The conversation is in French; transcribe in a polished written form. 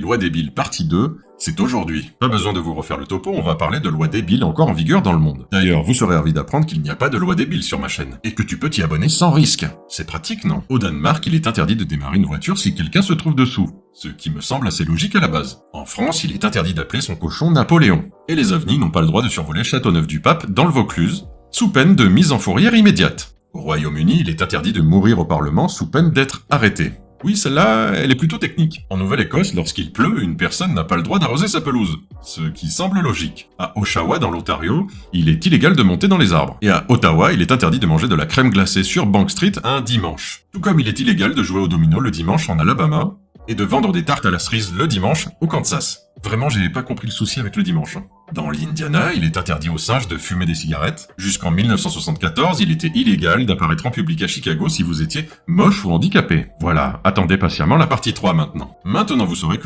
lois débiles partie 2, c'est aujourd'hui. Pas besoin de vous refaire le topo, on va parler de lois débiles encore en vigueur dans le monde. D'ailleurs, vous serez ravis d'apprendre qu'il n'y a pas de loi débile sur ma chaîne, et que tu peux t'y abonner sans risque. C'est pratique, non? Au Danemark, il est interdit de démarrer une voiture si quelqu'un se trouve dessous, ce qui me semble assez logique à la base. En France, il est interdit d'appeler son cochon Napoléon. Et les ovnis n'ont pas le droit de survoler Châteauneuf-du-Pape dans le Vaucluse, sous peine de mise en fourrière immédiate. Au Royaume-Uni, il est interdit de mourir au Parlement sous peine d'être arrêté. Oui, celle-là, elle est plutôt technique. En Nouvelle-Écosse, lorsqu'il pleut, une personne n'a pas le droit d'arroser sa pelouse. Ce qui semble logique. À Oshawa, dans l'Ontario, il est illégal de monter dans les arbres. Et à Ottawa, il est interdit de manger de la crème glacée sur Bank Street un dimanche. Tout comme il est illégal de jouer au domino le dimanche en Alabama, et de vendre des tartes à la cerise le dimanche au Kansas. Vraiment, j'ai pas compris le souci avec le dimanche. Dans l'Indiana, il est interdit aux singes de fumer des cigarettes. Jusqu'en 1974, il était illégal d'apparaître en public à Chicago si vous étiez moche ou handicapé. Voilà, attendez patiemment la partie 3 maintenant. Maintenant, vous saurez que